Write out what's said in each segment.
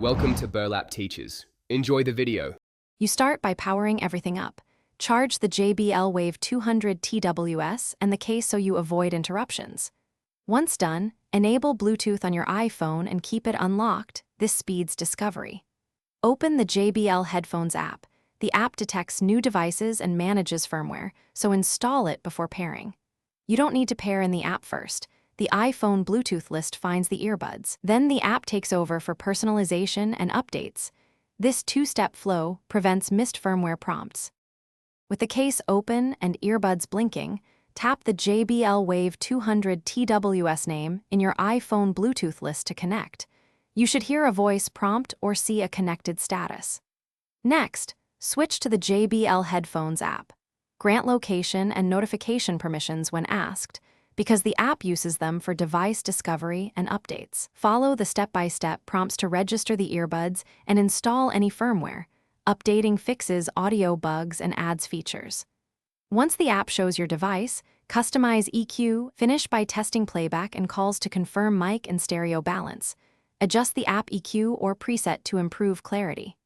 Welcome to Burlap Teachers. Enjoy the video. You start by powering everything up. Charge the JBL Wave 200 TWS and the case so you avoid interruptions. Once done, enable Bluetooth on your iPhone and keep it unlocked. This speeds discovery. Open the JBL Headphones app. The app detects new devices and manages firmware, so install it before pairing. You don't need to pair in the app first. The iPhone Bluetooth list finds the earbuds. Then the app takes over for personalization and updates. This two-step flow prevents missed firmware prompts. With the case open and earbuds blinking, tap the JBL Wave 200 TWS name in your iPhone Bluetooth list to connect. You should hear a voice prompt or see a connected status. Next, switch to the JBL Headphones app. Grant location and notification permissions when asked, because the app uses them for device discovery and updates. Follow the step-by-step prompts to register the earbuds and install any firmware. Updating fixes audio bugs and adds features. Once the app shows your device, customize EQ, finish by testing playback and calls to confirm mic and stereo balance. Adjust the app EQ or preset to improve clarity.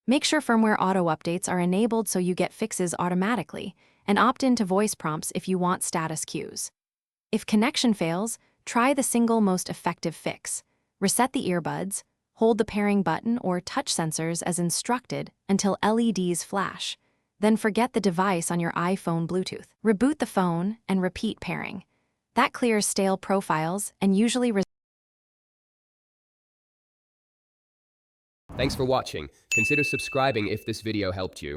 Make sure firmware auto updates are enabled so you get fixes automatically, and opt in to voice prompts if you want status cues. If connection fails, try the single most effective fix. Reset the earbuds, hold the pairing button or touch sensors as instructed until LEDs flash. Then forget the device on your iPhone Bluetooth. Reboot the phone and repeat pairing. That clears stale profiles and usually Thanks for watching. Consider subscribing if this video helped you.